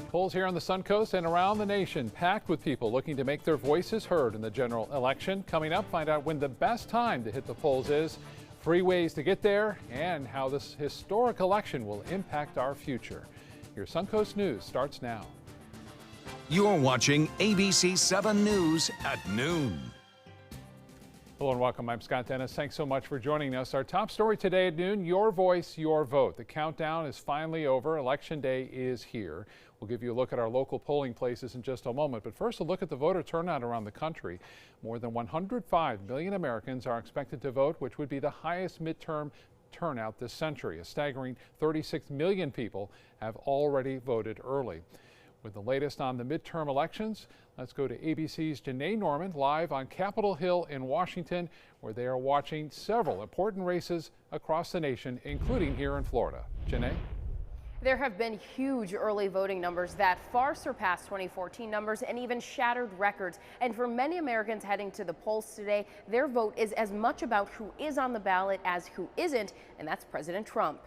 Polls here on the Suncoast and around the nation packed with people looking to make their voices heard in the general election. Coming up, find out when the best time to hit the polls is, free ways to get there, and how this historic election will impact our future. Your Suncoast News starts now. You're watching ABC 7 News at noon. Hello and welcome. I'm Scott Dennis. Thanks so much for joining us. Our top story today at noon, your voice, your vote. The countdown is finally over. Election day is here. We'll give you a look at our local polling places in just a moment. But first, a look at the voter turnout around the country. More than 105 million Americans are expected to vote, which would be the highest midterm turnout this century. A staggering 36 million people have already voted early. With the latest on the midterm elections, let's go to ABC's Janae Norman live on Capitol Hill in Washington, where they are watching several important races across the nation, including here in Florida. Janae? There have been huge early voting numbers that far surpassed 2014 numbers and even shattered records. And for many Americans heading to the polls today, their vote is as much about who is on the ballot as who isn't, and that's President Trump.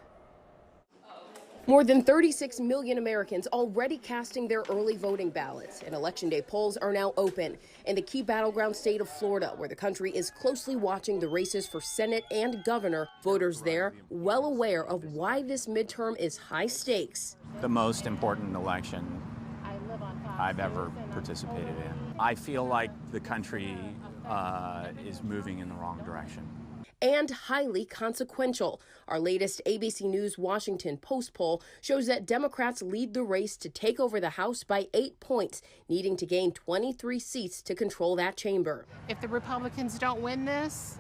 More than 36 million Americans already casting their early voting ballots, and Election Day polls are now open in the key battleground state of Florida, where the country is closely watching the races for Senate and governor. Voters there well aware of why this midterm is high stakes. The most important election I've ever participated in. I feel like the country is moving in the wrong direction. And highly consequential. Our latest ABC News Washington Post poll shows that Democrats lead the race to take over the House by 8 points, needing to gain 23 seats to control that chamber. If the Republicans don't win this,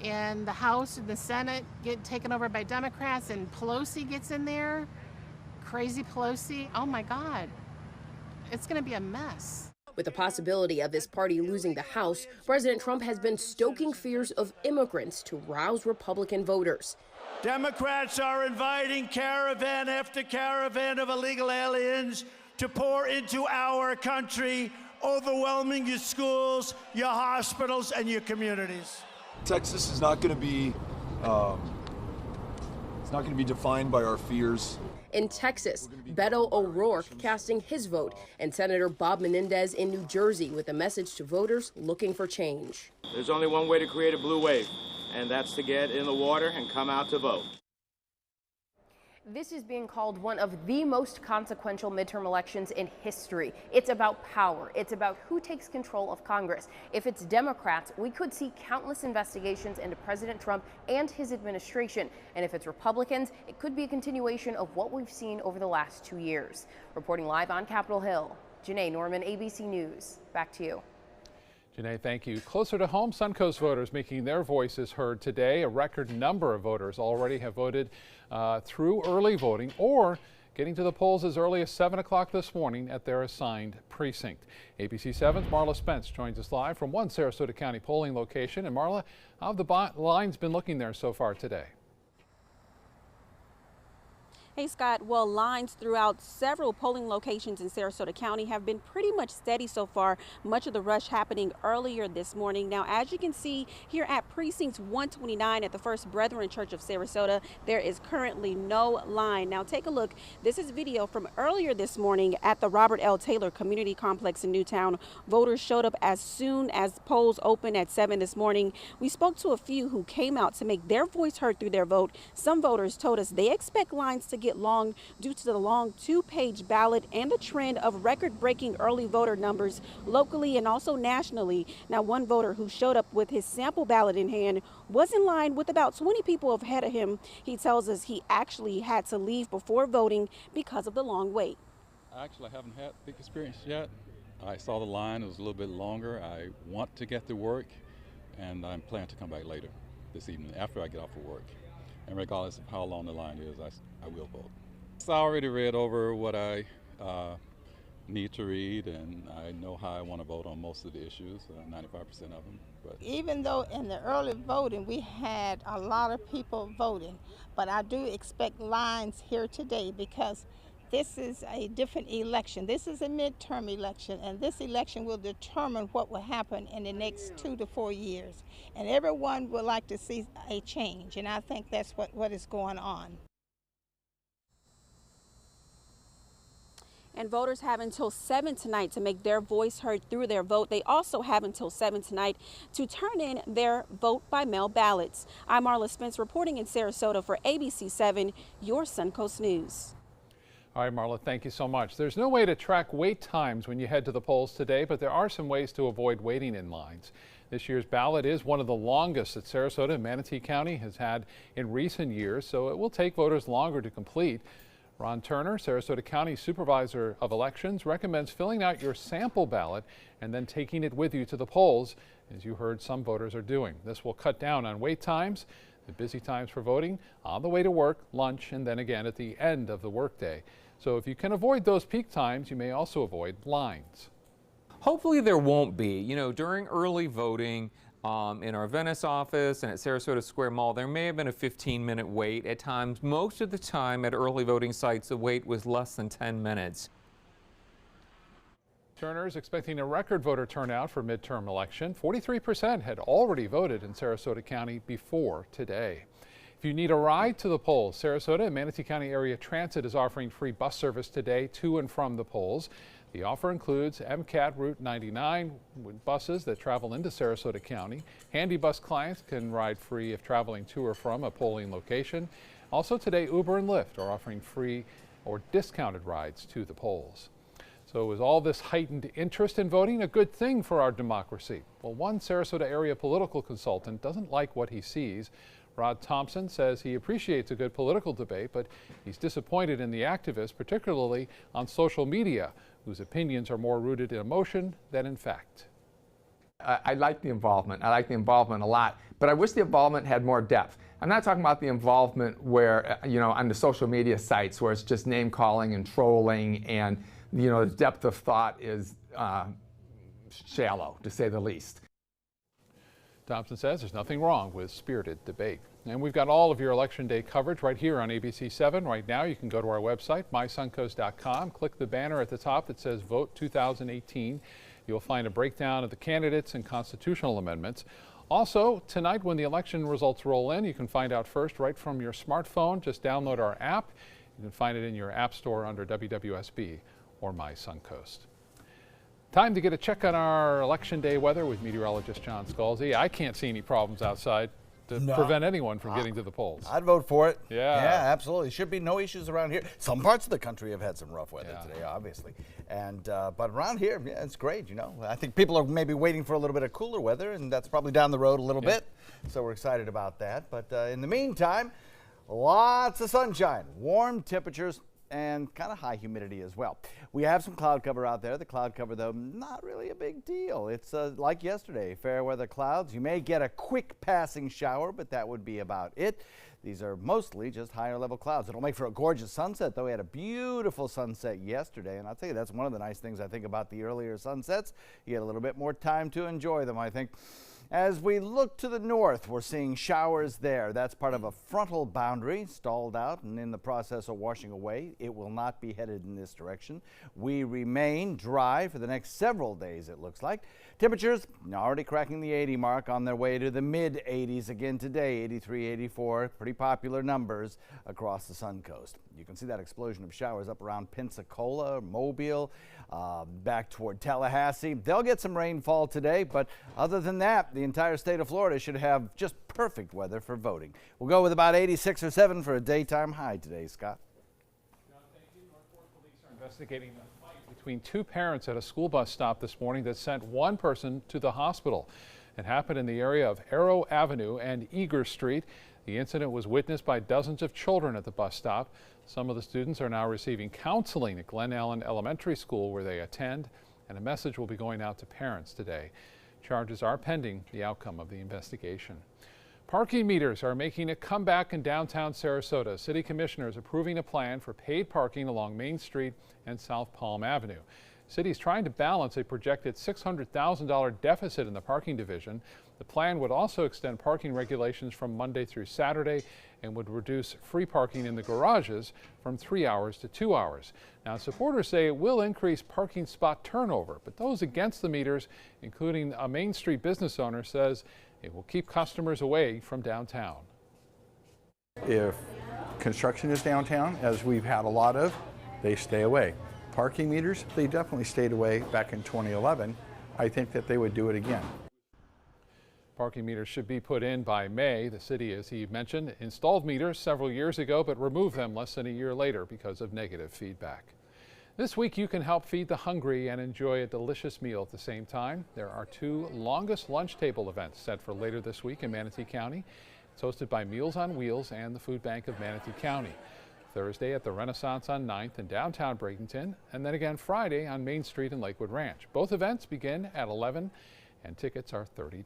and the House and the Senate get taken over by Democrats, and Pelosi gets in there, crazy Pelosi, oh my God, it's going to be a mess. With the possibility of his party losing the House, President Trump has been stoking fears of immigrants to rouse Republican voters. Democrats are inviting caravan after caravan of illegal aliens to pour into our country, overwhelming your schools, your hospitals, and your communities. Texas is not going to be defined by our fears. In Texas, Beto O'Rourke casting his vote, and Senator Bob Menendez in New Jersey with a message to voters looking for change. There's only one way to create a blue wave, and that's to get in the water and come out to vote. This is being called one of the most consequential midterm elections in history. It's about power. It's about who takes control of Congress. If it's Democrats, we could see countless investigations into President Trump and his administration. And if it's Republicans, it could be a continuation of what we've seen over the last 2 years. Reporting live on Capitol Hill, Janae Norman, ABC News. Back to you. Janae, thank you. Closer to home, Suncoast voters making their voices heard today. A record number of voters already have voted through early voting or getting to the polls as early as 7 o'clock this morning at their assigned precinct. ABC 7's Marla Spence joins us live from one Sarasota County polling location. And Marla, how have the lines been looking there so far today? Hey Scott, well, lines throughout several polling locations in Sarasota County have been pretty much steady so far, much of the rush happening earlier this morning. Now, as you can see here at Precinct 129 at the First Brethren Church of Sarasota, there is currently no line. Now, take a look. This is video from earlier this morning at the Robert L. Taylor Community Complex in Newtown. Voters showed up as soon as polls opened at 7 this morning. We spoke to a few who came out to make their voice heard through their vote. Some voters told us they expect lines to get long due to the long 2-page ballot and the trend of record-breaking early voter numbers locally and also nationally. Now, one voter who showed up with his sample ballot in hand was in line with about 20 people ahead of him. He tells us he actually had to leave before voting because of the long wait. I actually haven't had the experience yet. I saw the line, it was a little bit longer. I want to get to work, and I'm planning to come back later this evening after I get off of work. And regardless of how long the line is, I will vote. So I already read over what I need to read, and I know how I want to vote on most of the issues, 95% of them. But even though in the early voting we had a lot of people voting, but I do expect lines here today because this is a different election. This is a midterm election, and this election will determine what will happen in the next 2 to 4 years. And everyone would like to see a change, and I think that's what is going on. And voters have until 7 tonight to make their voice heard through their vote. They also have until 7 tonight to turn in their vote by mail ballots. I'm Marla Spence reporting in Sarasota for ABC 7, your Suncoast News. All right, Marla, thank you so much. There's no way to track wait times when you head to the polls today, but there are some ways to avoid waiting in lines. This year's ballot is one of the longest that Sarasota and Manatee County has had in recent years, so it will take voters longer to complete. Ron Turner, Sarasota County Supervisor of Elections, recommends filling out your sample ballot and then taking it with you to the polls, as you heard some voters are doing. This will cut down on wait times, the busy times for voting, on the way to work, lunch, and then again at the end of the workday. So if you can avoid those peak times, you may also avoid lines. Hopefully there won't be. You know, during early voting, in our Venice office and at Sarasota Square Mall, there may have been a 15-minute wait at times. Most of the time at early voting sites, the wait was less than 10 minutes. Turner is expecting a record voter turnout for midterm election. 43% had already voted in Sarasota County before today. If you need a ride to the polls, Sarasota and Manatee County Area Transit is offering free bus service today to and from the polls. The offer includes MCAT Route 99 buses that travel into Sarasota County. Handy Bus clients can ride free if traveling to or from a polling location. Also today, Uber and Lyft are offering free or discounted rides to the polls. So is all this heightened interest in voting a good thing for our democracy? Well, one Sarasota area political consultant doesn't like what he sees. Rod Thompson says he appreciates a good political debate, but he's disappointed in the activists, particularly on social media, whose opinions are more rooted in emotion than in fact. I like the involvement. I like the involvement a lot, but I wish the involvement had more depth. I'm not talking about the involvement where, you know, on the social media sites where it's just name calling and trolling and, you know, the depth of thought is shallow, to say the least. Thompson says there's nothing wrong with spirited debate. And we've got all of your Election Day coverage right here on ABC 7. Right now, you can go to our website, mysuncoast.com, click the banner at the top that says Vote 2018. You'll find a breakdown of the candidates and constitutional amendments. Also, tonight when the election results roll in, you can find out first right from your smartphone. Just download our app. You can find it in your app store under WWSB or My Suncoast. Time to get a check on our Election Day weather with meteorologist John Scalzi. I can't see any problems outside to prevent anyone from getting to the polls. I'd vote for it. Yeah, absolutely. Should be no issues around here. Some parts of the country have had some rough weather today, obviously. And but around here, yeah, it's great, you know. I think people are maybe waiting for a little bit of cooler weather, and that's probably down the road a little bit. So we're excited about that. But in the meantime, lots of sunshine, warm temperatures, and kind of high humidity as well. We have some cloud cover out there. The cloud cover, though, not really a big deal. It's like yesterday, fair weather clouds. You may get a quick passing shower, but that would be about it. These are mostly just higher level clouds. It'll make for a gorgeous sunset, though. We had a beautiful sunset yesterday, and I'll tell you, that's one of the nice things I think about the earlier sunsets. You get a little bit more time to enjoy them, I think. As we look to the north, we're seeing showers there. That's part of a frontal boundary stalled out and in the process of washing away. It will not be headed in this direction. We remain dry for the next several days, it looks like. Temperatures already cracking the 80 mark, on their way to the mid 80s again today, 83, 84, pretty popular numbers across the Suncoast. You can see that explosion of showers up around Pensacola, Mobile, back toward Tallahassee. They'll get some rainfall today, but other than that, the entire state of Florida should have just perfect weather for voting. We'll go with about 86 or 7 for a daytime high today, Scott. John, thank you. Northport police are investigating a fight between two parents at a school bus stop this morning that sent one person to the hospital. It happened in the area of Arrow Avenue and Eager Street. The incident was witnessed by dozens of children at the bus stop. Some of the students are now receiving counseling at Glen Allen Elementary School where they attend, and a message will be going out to parents today. Charges are pending the outcome of the investigation. Parking meters are making a comeback in downtown Sarasota. City commissioners approving a plan for paid parking along Main Street and South Palm Avenue. City is trying to balance a projected $600,000 deficit in the parking division. The plan would also extend parking regulations from Monday through Saturday and would reduce free parking in the garages from 3 hours to 2 hours. Now, supporters say it will increase parking spot turnover, but those against the meters, including a Main Street business owner, says it will keep customers away from downtown. If construction is downtown, as we've had a lot of, they stay away. parking meters. They definitely stayed away back in 2011. I think that they would do it again. Parking meters should be put in by May. The city, as he mentioned, installed meters several years ago, but removed them less than a year later because of negative feedback. This week, you can help feed the hungry and enjoy a delicious meal at the same time. There are 2 longest lunch table events set for later this week in Manatee County. It's hosted by Meals on Wheels and the Food Bank of Manatee County. Thursday at the Renaissance on 9th in downtown Bradenton, and then again Friday on Main Street in Lakewood Ranch. Both events begin at 11 and tickets are $30.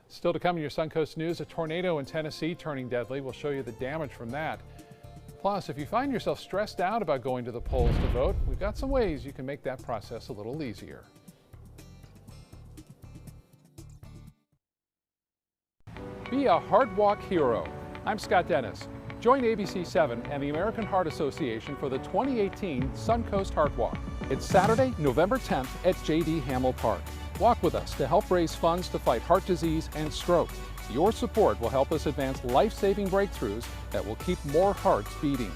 Still to come in your Suncoast News, a tornado in Tennessee turning deadly. We'll show you the damage from that. Plus, if you find yourself stressed out about going to the polls to vote, we've got some ways you can make that process a little easier. Be a Heart Walk hero. I'm Scott Dennis. Join ABC 7 and the American Heart Association for the 2018 Suncoast Heart Walk. It's Saturday, November 10th at J.D. Hamill Park. Walk with us to help raise funds to fight heart disease and stroke. Your support will help us advance life-saving breakthroughs that will keep more hearts beating.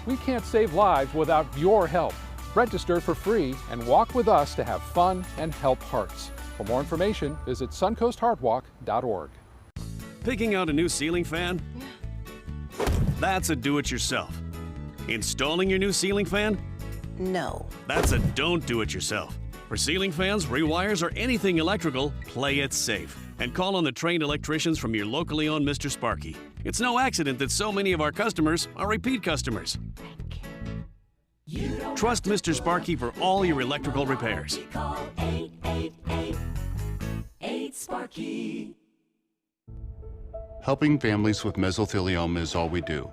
We can't save lives without your help. Register for free and walk with us to have fun and help hearts. For more information, visit suncoastheartwalk.org. Picking out a new ceiling fan? That's a do-it-yourself. Installing your new ceiling fan? No. That's a don't do it yourself. For ceiling fans, rewires, or anything electrical, play it safe. And call on the trained electricians from your locally owned Mr. Sparky. It's no accident that so many of our customers are repeat customers. Trust Mr. Sparky for all your electrical repairs. Call 888-8-SPARKY. Helping families with mesothelioma is all we do.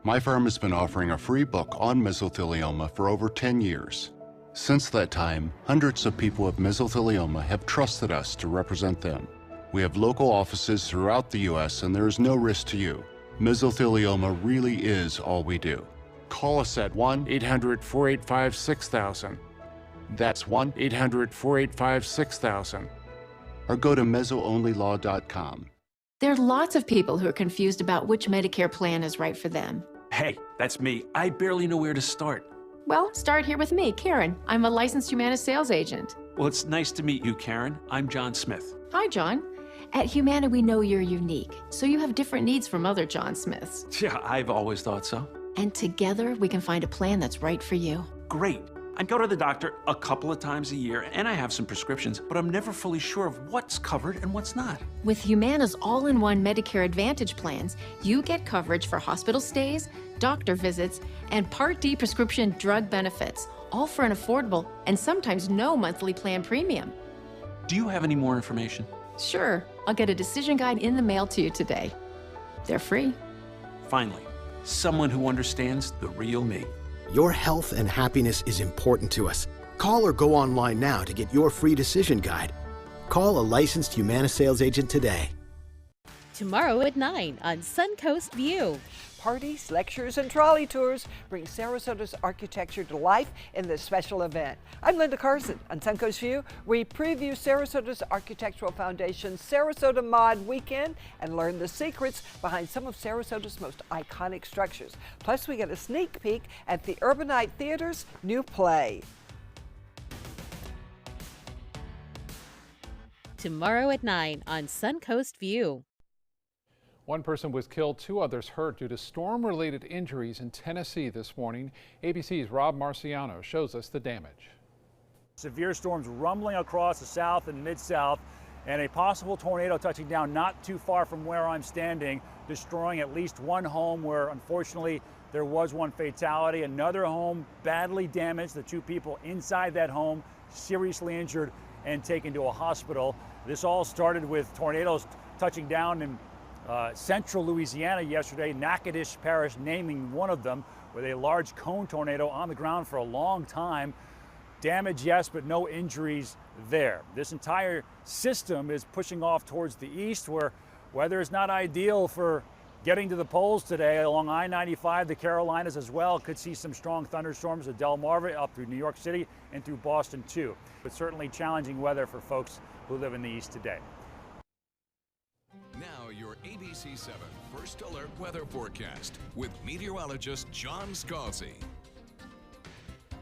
My firm has been offering a free book on mesothelioma for over 10 years. Since that time, hundreds of people with mesothelioma have trusted us to represent them. We have local offices throughout the U.S. and there is no risk to you. Mesothelioma really is all we do. Call us at 1-800-485-6000. That's 1-800-485-6000. Or go to mesoonlylaw.com. There are lots of people who are confused about which Medicare plan is right for them. Hey, that's me. I barely know where to start. Well, start here with me, Karen. I'm a licensed Humana sales agent. Well, it's nice to meet you, Karen. I'm John Smith. Hi, John. At Humana, we know you're unique, so you have different needs from other John Smiths. Yeah, I've always thought so. And together, we can find a plan that's right for you. Great. I go to the doctor a couple of times a year, and I have some prescriptions, but I'm never fully sure of what's covered and what's not. With Humana's all-in-one Medicare Advantage plans, you get coverage for hospital stays, doctor visits, and Part D prescription drug benefits, all for an affordable and sometimes no monthly plan premium. Do you have any more information? Sure. I'll get a decision guide in the mail to you today. They're free. Finally, someone who understands the real me. Your health and happiness is important to us. Call or go online now to get your free decision guide. Call a licensed Humana sales agent today. Tomorrow at 9 on Suncoast View. Parties, lectures, and trolley tours bring Sarasota's architecture to life in this special event. I'm Linda Carson. On Suncoast View, we preview Sarasota's architectural foundation, Sarasota Mod Weekend, and learn the secrets behind some of Sarasota's most iconic structures. Plus, we get a sneak peek at the Urbanite Theater's new play. Tomorrow at 9 on Suncoast View. One person was killed, 2 others hurt due to storm-related injuries in Tennessee this morning. ABC's Rob Marciano shows us the damage. Severe storms rumbling across the south and mid-south, and a possible tornado touching down not too far from where I'm standing, destroying at least one home where unfortunately there was one fatality. Another home badly damaged, the 2 people inside that home seriously injured and taken to a hospital. This all started with tornadoes touching down in central Louisiana yesterday, Natchitoches Parish naming one of them, with a large cone tornado on the ground for a long time. Damage, yes, but no injuries there. This entire system is pushing off towards the east, where weather is not ideal for getting to the polls today. Along I-95, the Carolinas as well could see some strong thunderstorms at Delmarva up through New York City and through Boston too. But certainly challenging weather for folks who live in the east today. Now your ABC 7 First Alert weather forecast with meteorologist John Scalzi.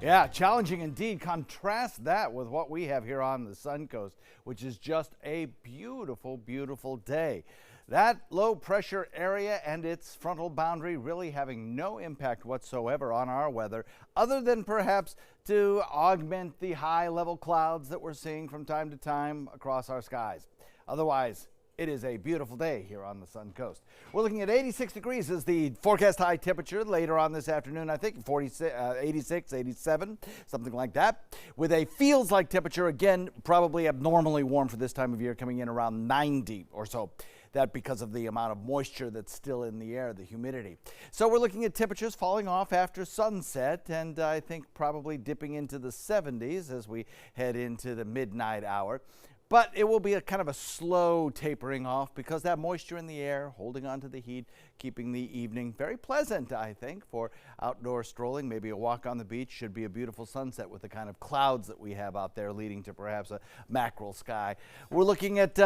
Yeah, challenging indeed. Contrast that with what we have here on the Suncoast, which is just a beautiful, beautiful day. That low pressure area and its frontal boundary really having no impact whatsoever on our weather, other than perhaps to augment the high level clouds that we're seeing from time to time across our skies. Otherwise, it is a beautiful day here on the Suncoast. We're looking at 86 degrees as the forecast high temperature later on this afternoon. I think 86, 87, something like that. With a feels like temperature, again, probably abnormally warm for this time of year, coming in around 90 or so. That because of the amount of moisture that's still in the air, the humidity. So we're looking at temperatures falling off after sunset, and I think probably dipping into the 70s as we head into the midnight hour. But it will be a kind of a slow tapering off because that moisture in the air, holding on to the heat, keeping the evening very pleasant, I think, for outdoor strolling. Maybe a walk on the beach. Should be a beautiful sunset with the kind of clouds that we have out there, leading to perhaps a mackerel sky. We're looking at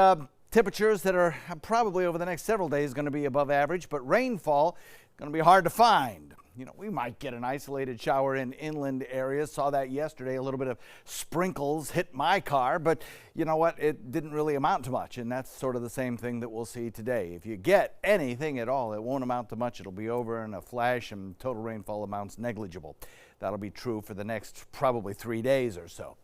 temperatures that are probably over the next several days going to be above average, but rainfall going to be hard to find. You know, we might get an isolated shower in inland areas. Saw that yesterday. A little bit of sprinkles hit my car, but you know what? It didn't really amount to much, and that's sort of the same thing that we'll see today. If you get anything at all, it won't amount to much. It'll be over in a flash, and total rainfall amounts negligible. That'll be true for the next probably 3 days or so.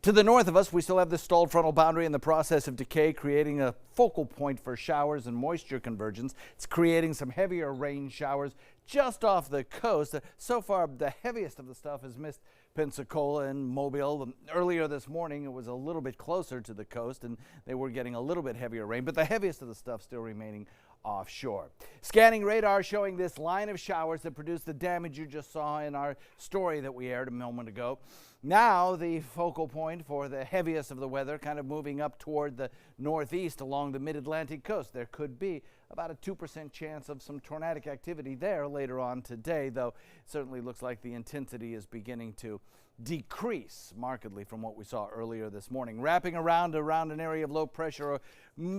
To the north of us, we still have the stalled frontal boundary in the process of decay, creating a focal point for showers and moisture convergence. It's creating some heavier rain showers just off the coast. So far, the heaviest of the stuff has missed Pensacola and Mobile. Earlier this morning, it was a little bit closer to the coast, and they were getting a little bit heavier rain, but the heaviest of the stuff still remaining offshore. Scanning radar showing this line of showers that produced the damage you just saw in our story that we aired a moment ago. Now the focal point for the heaviest of the weather kind of moving up toward the northeast along the mid-Atlantic coast. There could be about a 2% chance of some tornadic activity there later on today, though it certainly looks like the intensity is beginning to decrease markedly from what we saw earlier this morning. Wrapping around an area of low pressure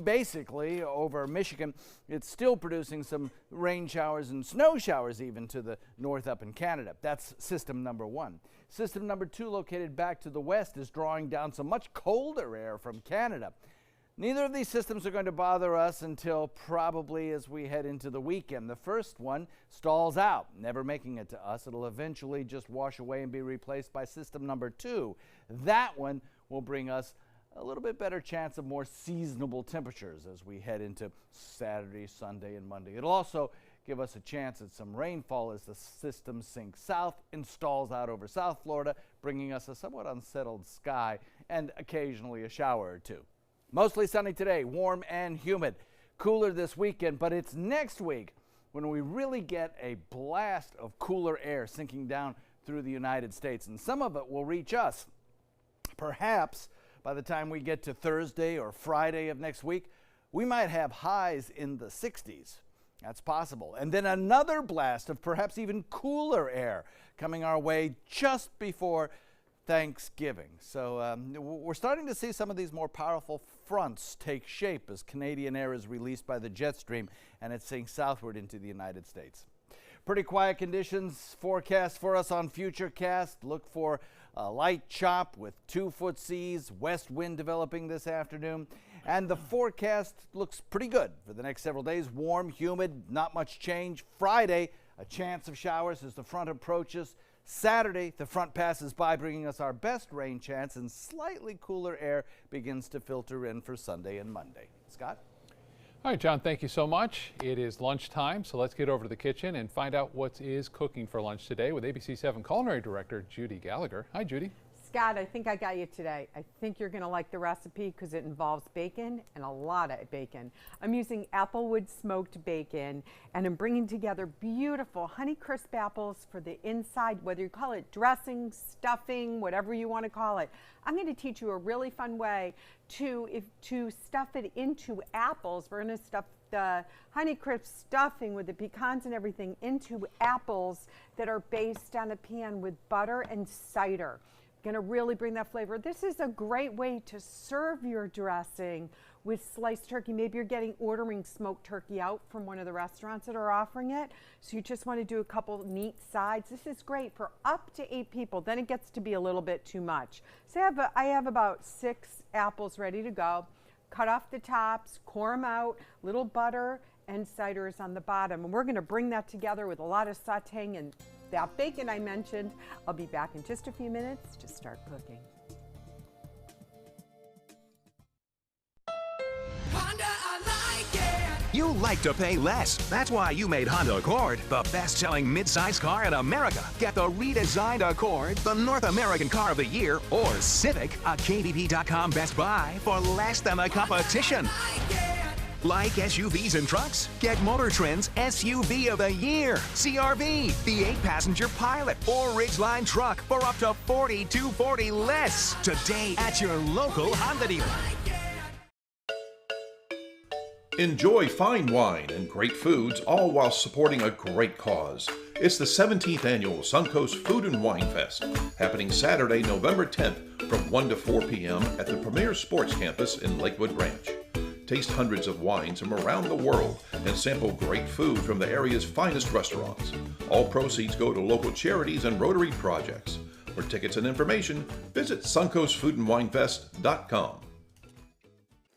basically over Michigan, it's still producing some rain showers and snow showers even to the north up in Canada. That's system number one. System number two, located back to the west, is drawing down some much colder air from Canada. Neither of these systems are going to bother us until probably as we head into the weekend. The first one stalls out, never making it to us. It'll eventually just wash away and be replaced by system number two. That one will bring us a little bit better chance of more seasonable temperatures as we head into Saturday, Sunday, and Monday. It'll also give us a chance at some rainfall as the system sinks south and stalls out over South Florida, bringing us a somewhat unsettled sky and occasionally a shower or two. Mostly sunny today, warm and humid. Cooler this weekend, but it's next week when we really get a blast of cooler air sinking down through the United States, and some of it will reach us. Perhaps by the time we get to Thursday or Friday of next week, we might have highs in the 60s. That's possible. And then another blast of perhaps even cooler air coming our way just before Thanksgiving. So we're starting to see some of these more powerful fronts take shape as Canadian air is released by the jet stream and it sinks southward into the United States. Pretty quiet conditions forecast for us on Futurecast. Look for a light chop with 2-foot seas, west wind developing this afternoon. And the forecast looks pretty good for the next several days. Warm, humid, not much change. Friday, a chance of showers as the front approaches. Saturday, the front passes by, bringing us our best rain chance, and slightly cooler air begins to filter in for Sunday and Monday. Scott? All right, John, thank you so much. It is lunchtime, so let's get over to the kitchen and find out what is cooking for lunch today with ABC 7 Culinary Director Judy Gallagher. Hi, Judy. Scott, I think I got you today. I think you're going to like the recipe because it involves bacon and a lot of bacon. I'm using Applewood smoked bacon, and I'm bringing together beautiful Honeycrisp apples for the inside, whether you call it dressing, stuffing, whatever you want to call it. I'm going to teach you a really fun way to stuff it into apples. We're going to stuff the Honeycrisp stuffing with the pecans and everything into apples that are based on a pan with butter and cider. Gonna really bring that flavor. This is a great way to serve your dressing with sliced turkey. Maybe you're ordering smoked turkey out from one of the restaurants that are offering it. So you just want to do a couple neat sides. This is great for up to 8 people. Then it gets to be a little bit too much. So I have about 6 apples ready to go. Cut off the tops, core them out, little butter and ciders on the bottom. And we're gonna bring that together with a lot of sauteing and that bacon I mentioned. I'll be back in just a few minutes to start cooking. You like to pay less. That's why you made Honda Accord the best-selling mid-size car in America. Get the redesigned Accord, the North American Car of the Year, or Civic, a KBB.com Best Buy for less than the competition. Like SUVs and trucks? Get Motor Trend's SUV of the Year, CR-V, the 8-passenger Pilot or Ridgeline truck for up to $4,240 less today at your local Honda dealer. Enjoy fine wine and great foods, all while supporting a great cause. It's the 17th annual Suncoast Food and Wine Fest, happening Saturday, November 10th from 1 to 4 p.m. at the Premier Sports Campus in Lakewood Ranch. Taste hundreds of wines from around the world and sample great food from the area's finest restaurants. All proceeds go to local charities and Rotary projects. For tickets and information, visit suncoastfoodandwinefest.com.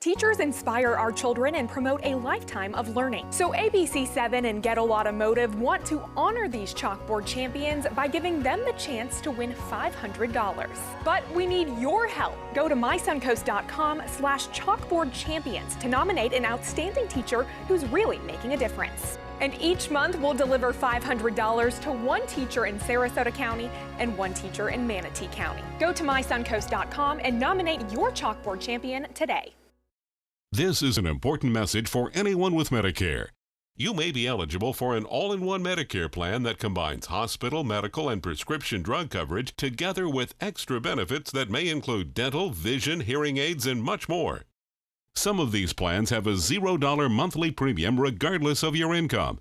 Teachers inspire our children and promote a lifetime of learning. So ABC7 and Gettle Automotive want to honor these chalkboard champions by giving them the chance to win $500. But we need your help. Go to mysuncoast.com/chalkboardchampions to nominate an outstanding teacher who's really making a difference. And each month we'll deliver $500 to one teacher in Sarasota County and one teacher in Manatee County. Go to mysuncoast.com and nominate your chalkboard champion today. This is an important message for anyone with Medicare. You may be eligible for an all-in-one Medicare plan that combines hospital, medical, and prescription drug coverage together with extra benefits that may include dental, vision, hearing aids, and much more. Some of these plans have a $0 monthly premium regardless of your income.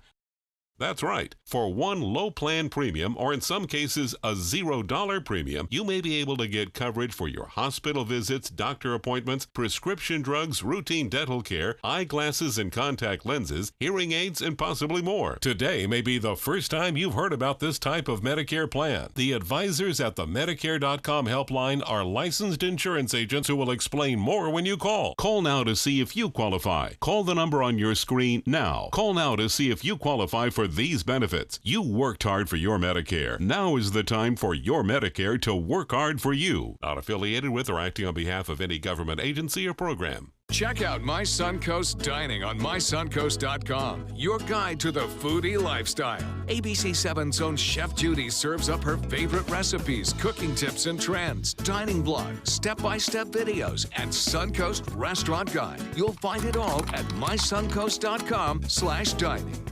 That's right. For one low plan premium, or in some cases a $0 premium, you may be able to get coverage for your hospital visits, doctor appointments, prescription drugs, routine dental care, eyeglasses and contact lenses, hearing aids, and possibly more. Today may be the first time you've heard about this type of Medicare plan. The advisors at the Medicare.com helpline are licensed insurance agents who will explain more when you call. Call now to see if you qualify. Call the number on your screen now. Call now to see if you qualify for these benefits. You worked hard for your Medicare. Now is the time for your Medicare to work hard for you. Not affiliated with or acting on behalf of any government agency or program. Check out My Suncoast Dining on mysuncoast.com, your guide to the foodie lifestyle. ABC7's own Chef Judy serves up her favorite recipes, cooking tips and trends, dining blogs, step-by-step videos, and Suncoast Restaurant Guide. You'll find it all at mysuncoast.com/dining.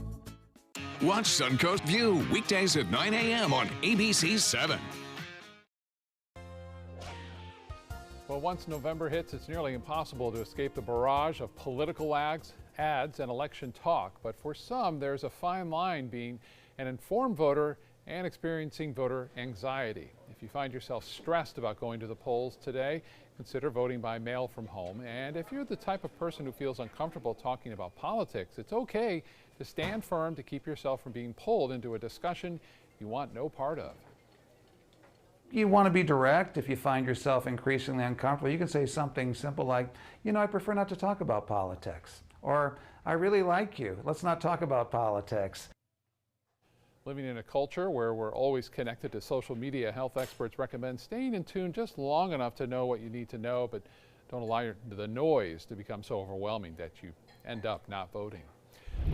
Watch Suncoast View weekdays at 9 a.m. on ABC7. Well, once November hits, it's nearly impossible to escape the barrage of political ads, and election talk. But for some, there's a fine line being an informed voter and experiencing voter anxiety. If you find yourself stressed about going to the polls today, consider voting by mail from home. And if you're the type of person who feels uncomfortable talking about politics, it's okay to stand firm to keep yourself from being pulled into a discussion you want no part of. You want to be direct. If you find yourself increasingly uncomfortable, you can say something simple like, you know, I prefer not to talk about politics. Or, I really like you. Let's not talk about politics. Living in a culture where we're always connected to social media, health experts recommend staying in tune just long enough to know what you need to know, but don't allow the noise to become so overwhelming that you end up not voting.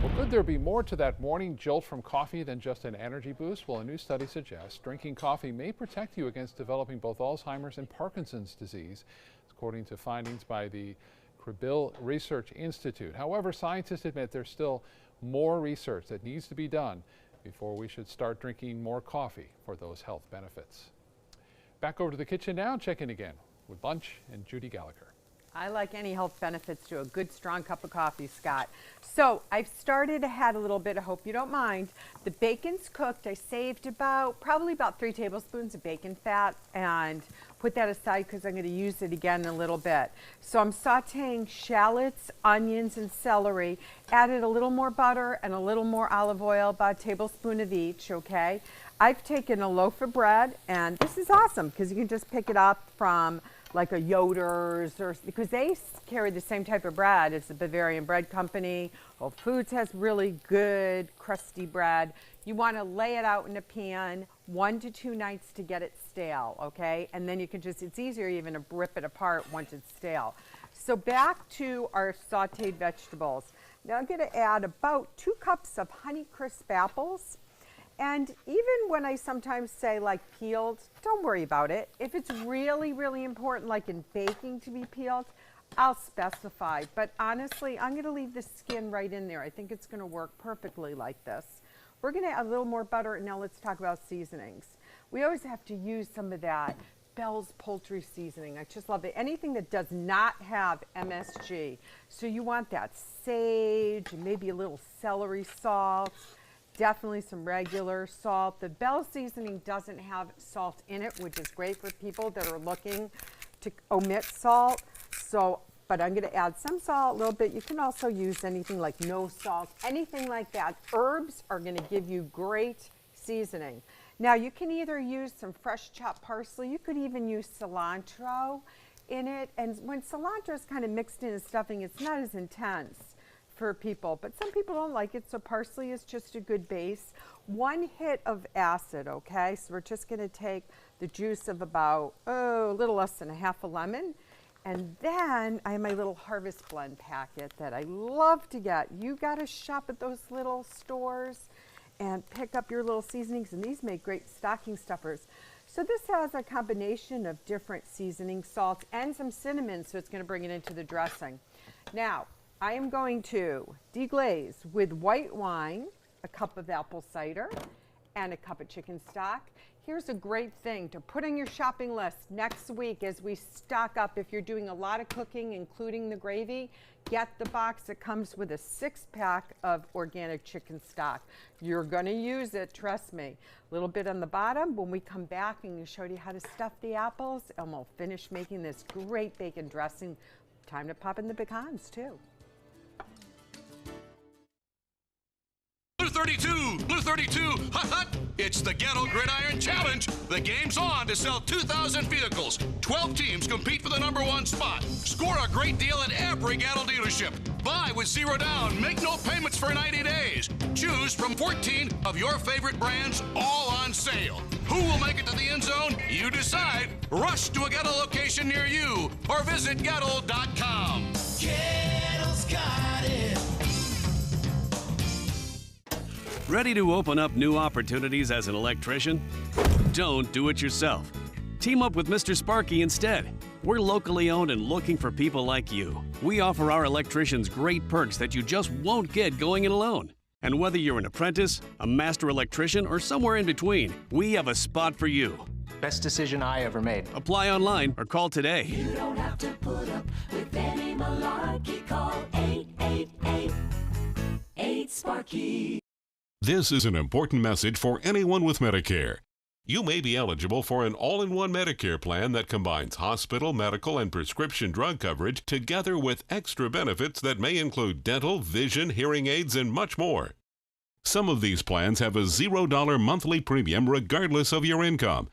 Well, could there be more to that morning jolt from coffee than just an energy boost? Well, a new study suggests drinking coffee may protect you against developing both Alzheimer's and Parkinson's disease, according to findings by the Cribbill Research Institute. However, scientists admit there's still more research that needs to be done before we should start drinking more coffee for those health benefits. Back over to the kitchen now, check in again with lunch and Judy Gallagher. I like any health benefits to a good, strong cup of coffee, Scott. So I've started ahead a little bit. I hope you don't mind. The bacon's cooked. I saved probably about 3 tablespoons of bacon fat and put that aside because I'm going to use it again in a little bit. So I'm sauteing shallots, onions, and celery. Added a little more butter and a little more olive oil, about a tablespoon of each, okay? I've taken a loaf of bread, and this is awesome because you can just pick it up from like a Yoder's, or because they carry the same type of bread as the Bavarian Bread Company. Whole Foods has really good crusty bread. You want to lay it out in a pan 1 to 2 nights to get it stale, okay? And then you can just, it's easier even to rip it apart once it's stale. So back to our sauteed vegetables. Now I'm going to add about 2 cups of Honeycrisp apples. And even when I sometimes say like peeled, don't worry about it. If it's really, really important, like in baking to be peeled, I'll specify. But honestly, I'm going to leave the skin right in there. I think it's going to work perfectly like this. We're going to add a little more butter, and now let's talk about seasonings. We always have to use some of that Bell's Poultry seasoning. I just love it. Anything that does not have MSG. So you want that sage, and maybe a little celery salt. Definitely some regular salt. The Bell seasoning doesn't have salt in it, which is great for people that are looking to omit salt. So, but I'm going to add some salt, a little bit. You can also use anything like no salt, anything like that. Herbs are going to give you great seasoning. Now, you can either use some fresh chopped parsley. You could even use cilantro in it. And when cilantro is kind of mixed in and stuffing, it's not as intense for people, but some people don't like it, so parsley is just a good base. 1 hit of acid, okay? So we're just gonna take the juice of about, a little less than a half a lemon. And then I have my little Harvest Blend packet that I love to get. You gotta shop at those little stores and pick up your little seasonings, and these make great stocking stuffers. So this has a combination of different seasoning salts and some cinnamon, so it's gonna bring it into the dressing. Now, I am going to deglaze with white wine, a cup of apple cider, and a cup of chicken stock. Here's a great thing to put on your shopping list next week as we stock up. If you're doing a lot of cooking, including the gravy, get the box that comes with a 6-pack of organic chicken stock. You're gonna use it, trust me. A little bit on the bottom. When we come back and show you how to stuff the apples, and we'll finish making this great bacon dressing. Time to pop in the pecans too. Blue 32, Blue 32, hot, hot. It's the Gatto Gridiron Challenge. The game's on to sell 2,000 vehicles. 12 teams compete for the #1 spot. Score a great deal at every Gatto dealership. Buy with 0 down. Make no payments for 90 days. Choose from 14 of your favorite brands, all on sale. Who will make it to the end zone? You decide. Rush to a Gatto location near you or visit Gatto.com. Gattle's got it. Ready to open up new opportunities as an electrician? Don't do it yourself. Team up with Mr. Sparky instead. We're locally owned and looking for people like you. We offer our electricians great perks that you just won't get going it alone. And whether you're an apprentice, a master electrician, or somewhere in between, we have a spot for you. Best decision I ever made. Apply online or call today. You don't have to put up with any malarkey. Call 888-8-SPARKY. This is an important message for anyone with Medicare. You may be eligible for an all-in-one Medicare plan that combines hospital, medical, and prescription drug coverage together with extra benefits that may include dental, vision, hearing aids, and much more. Some of these plans have a $0 monthly premium regardless of your income.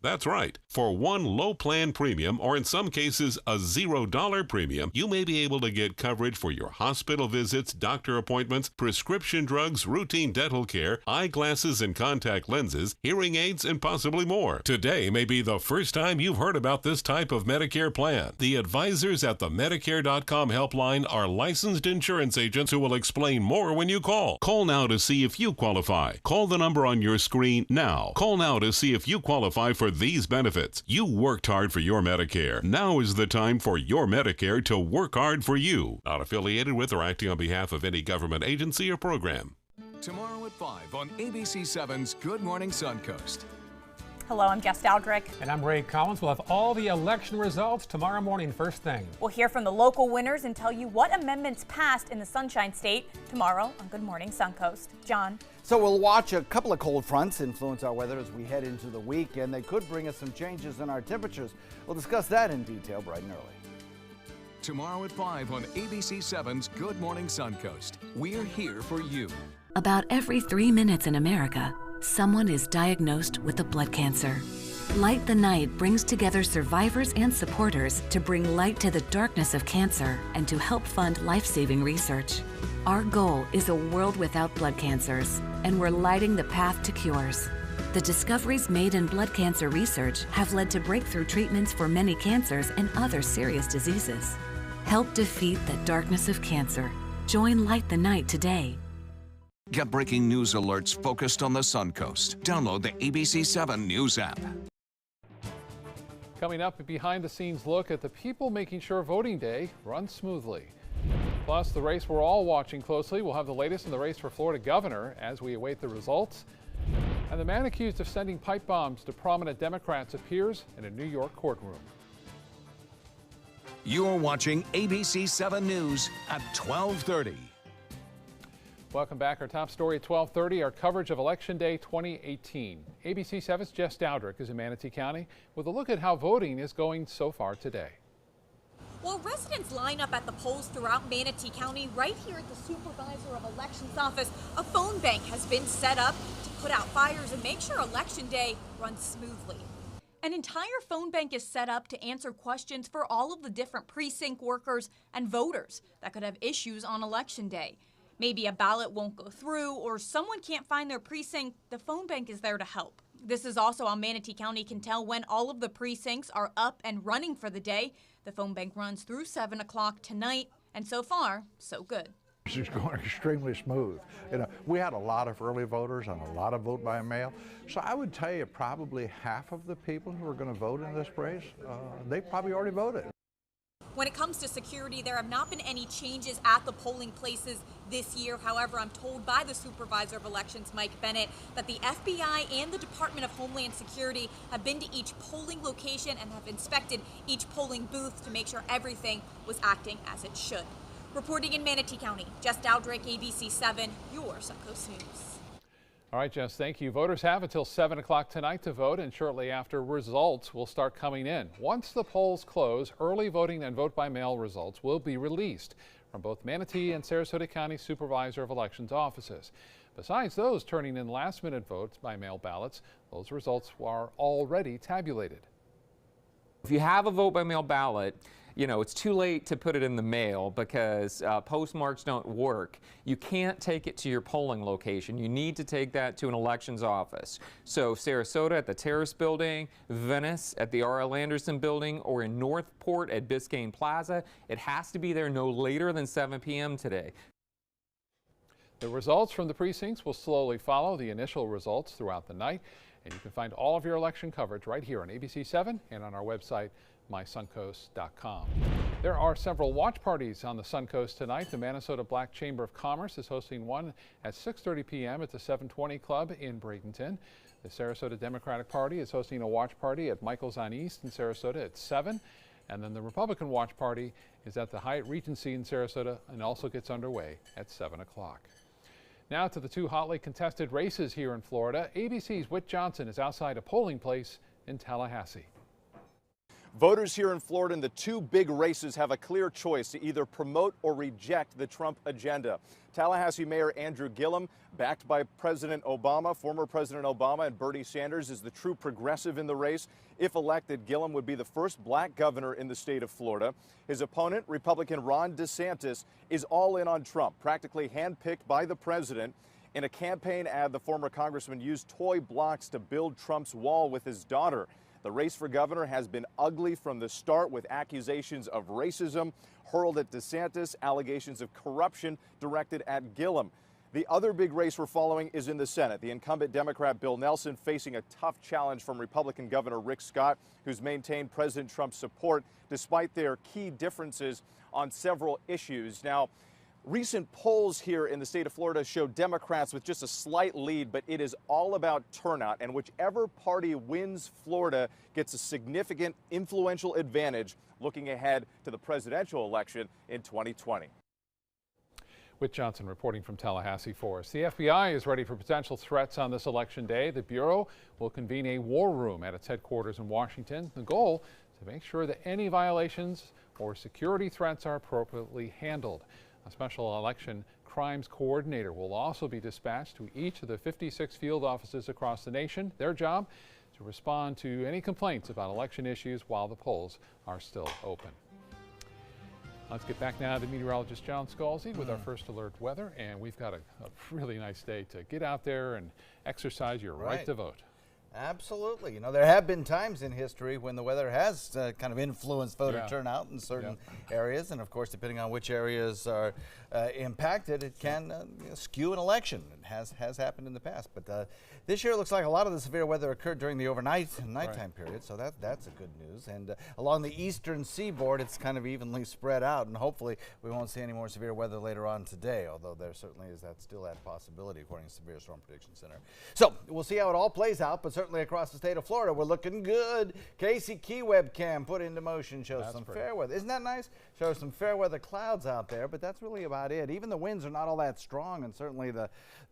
That's right. For one low plan premium, or in some cases a $0 premium, you may be able to get coverage for your hospital visits, doctor appointments, prescription drugs, routine dental care, eyeglasses and contact lenses, hearing aids, and possibly more. Today may be the first time you've heard about this type of Medicare plan. The advisors at the Medicare.com helpline are licensed insurance agents who will explain more when you call. Call now to see if you qualify. Call the number on your screen now. Call now to see if you qualify for these benefits. You worked hard for your Medicare. Now is the time for your Medicare to work hard for you. Not affiliated with or acting on behalf of any government agency or program. Tomorrow at 5 on ABC7's Good Morning Suncoast. Hello, I'm Jess Dowdrick. And I'm Ray Collins. We'll have all the election results tomorrow morning, first thing. We'll hear from the local winners and tell you what amendments passed in the Sunshine State tomorrow on Good Morning Suncoast. John. So we'll watch a couple of cold fronts influence our weather as we head into the week, and they could bring us some changes in our temperatures. We'll discuss that in detail bright and early. Tomorrow at 5 on ABC7's Good Morning Suncoast. We're here for you. About every 3 minutes in America, someone is diagnosed with a blood cancer. Light the Night brings together survivors and supporters to bring light to the darkness of cancer and to help fund life-saving research. Our goal is a world without blood cancers, and we're lighting the path to cures. The discoveries made in blood cancer research have led to breakthrough treatments for many cancers and other serious diseases. Help defeat the darkness of cancer. Join Light the Night today. Get breaking news alerts focused on the Suncoast. Download the ABC7 News app. Coming up, a behind-the-scenes look at the people making sure voting day runs smoothly. Plus, the race we're all watching closely. We'll have the latest in the race for Florida governor as we await the results. And the man accused of sending pipe bombs to prominent Democrats appears in a New York courtroom. You're watching ABC7 News at 12:30. Welcome back. Our top story at 12:30, our coverage of Election Day 2018. ABC 7's Jess Dowdrick is in Manatee County with a look at how voting is going so far today. While residents line up at the polls throughout Manatee County, right here at the Supervisor of Elections office, a phone bank has been set up to put out fires and make sure Election Day runs smoothly. An entire phone bank is set up to answer questions for all of the different precinct workers and voters that could have issues on Election Day. Maybe a ballot won't go through or someone can't find their precinct, the phone bank is there to help. This is also how Manatee County can tell when all of the precincts are up and running for the day. The phone bank runs through 7 o'clock tonight, and so far, so good. It's going extremely smooth. You know, we had a lot of early voters and a lot of vote by mail. So I would tell you probably half of the people who are going to vote in this race, they probably already voted. When it comes to security, there have not been any changes at the polling places this year. However, I'm told by the Supervisor of Elections, Mike Bennett, that the FBI and the Department of Homeland Security have been to each polling location and have inspected each polling booth to make sure everything was acting as it should. Reporting in Manatee County, Jess Dowdrick, ABC 7, your Suncoast News. All right, Jess, thank you. Voters have until 7 o'clock tonight to vote, and shortly after, results will start coming in. Once the polls close, early voting and vote-by-mail results will be released from both Manatee and Sarasota County Supervisor of Elections offices. Besides those turning in last-minute votes by mail ballots, those results are already tabulated. If you have a vote-by-mail ballot, you know, it's too late to put it in the mail because postmarks don't work. You can't take it to your polling location. You need to take that to an elections office. So Sarasota at the Terrace Building, Venice at the R.L. Anderson Building, or in Northport at Biscayne Plaza, it has to be there no later than 7 p.m. today. The results from the precincts will slowly follow the initial results throughout the night, and you can find all of your election coverage right here on ABC 7 and on our website, mysuncoast.com. There are several watch parties on the Suncoast tonight. The Manasota Black Chamber of Commerce is hosting one at 6:30 p.m. at the 720 Club in Bradenton. The Sarasota Democratic Party is hosting a watch party at Michael's on East in Sarasota at 7. And then the Republican watch party is at the Hyatt Regency in Sarasota and also gets underway at 7 o'clock. Now to the two hotly contested races here in Florida. ABC's Whit Johnson is outside a polling place in Tallahassee. Voters here in Florida in the two big races have a clear choice to either promote or reject the Trump agenda. Tallahassee Mayor Andrew Gillum, backed by President Obama, former President Obama, and Bernie Sanders, is the true progressive in the race. If elected, Gillum would be the first black governor in the state of Florida. His opponent, Republican Ron DeSantis, is all in on Trump, practically handpicked by the president. In a campaign ad, the former congressman used toy blocks to build Trump's wall with his daughter. The race for governor has been ugly from the start, with accusations of racism hurled at DeSantis, allegations of corruption directed at Gillum. The other big race we're following is in the Senate. The incumbent Democrat Bill Nelson facing a tough challenge from Republican Governor Rick Scott, who's maintained President Trump's support despite their key differences on several issues. Now, Recent polls here in the state of Florida show Democrats with just a slight lead, but it is all about turnout, and whichever party wins Florida gets a significant influential advantage looking ahead to the presidential election in 2020. Whit Johnson reporting from Tallahassee for us. The FBI is ready for potential threats on this election day. The Bureau will convene a war room at its headquarters in Washington. The goal is to make sure that any violations or security threats are appropriately handled. A special election crimes coordinator will also be dispatched to each of the 56 field offices across the nation. Their job to respond to any complaints about election issues while the polls are still open. Let's get back now to meteorologist John Scalzi with our first alert weather, and we've got a really nice day to get out there and exercise your right to vote. Absolutely. You know, there have been times in history when the weather has kind of influenced voter turnout in certain areas. And, of course, depending on which areas are impacted, it can skew an election. It has happened in the past. But this year it looks like a lot of the severe weather occurred during the overnight and nighttime period. So that's a good news. And along the eastern seaboard, it's kind of evenly spread out. And hopefully we won't see any more severe weather later on today, although there certainly is still that possibility, according to Severe Storm Prediction Center. So we'll see how it all plays out. But certainly across the state of Florida, we're looking good. Casey Key webcam put into motion shows some fair weather. Isn't that nice? Shows some fair weather clouds out there, but that's really about it. Even the winds are not all that strong, and certainly the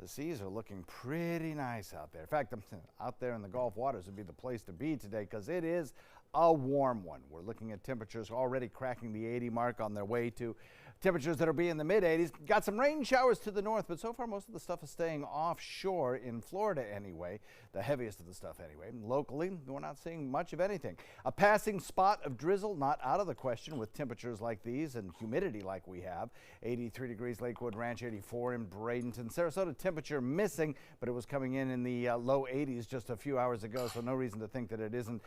seas are looking pretty nice out there. In fact, out there in the Gulf waters would be the place to be today because it is a warm one. We're looking at temperatures already cracking the 80 mark on their way to temperatures that'll be in the mid-80s. Got some rain showers to the north, but so far most of the stuff is staying offshore in Florida anyway, the heaviest of the stuff anyway. Locally, we're not seeing much of anything. A passing spot of drizzle, not out of the question with temperatures like these and humidity like we have. 83 degrees Lakewood Ranch, 84 in Bradenton. Sarasota temperature missing, but it was coming in the low 80s just a few hours ago, so no reason to think that it isn't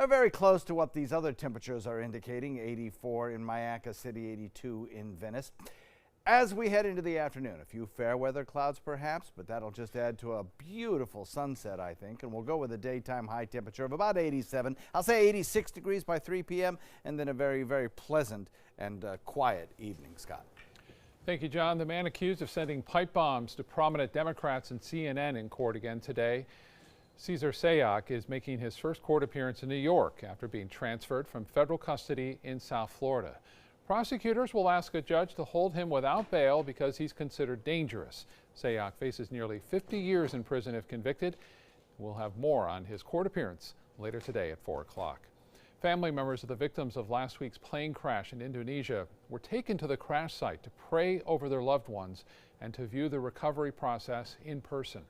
very close to what these other temperatures are indicating. 84 in Mayaca City, 82 in Venice. As we head into the afternoon, a few fair weather clouds perhaps, but that'll just add to a beautiful sunset, I think. And we'll go with a daytime high temperature of about 87. I'll say 86 degrees by 3 p.m. and then a very, very pleasant and quiet evening, Scott. Thank you, John. The man accused of sending pipe bombs to prominent Democrats and CNN in court again today. Cesar Sayoc is making his first court appearance in New York after being transferred from federal custody in South Florida. Prosecutors will ask a judge to hold him without bail because he's considered dangerous. Sayoc faces nearly 50 years in prison if convicted. We'll have more on his court appearance later today at 4 o'clock. Family members of the victims of last week's plane crash in Indonesia were taken to the crash site to pray over their loved ones and to view the recovery process in person.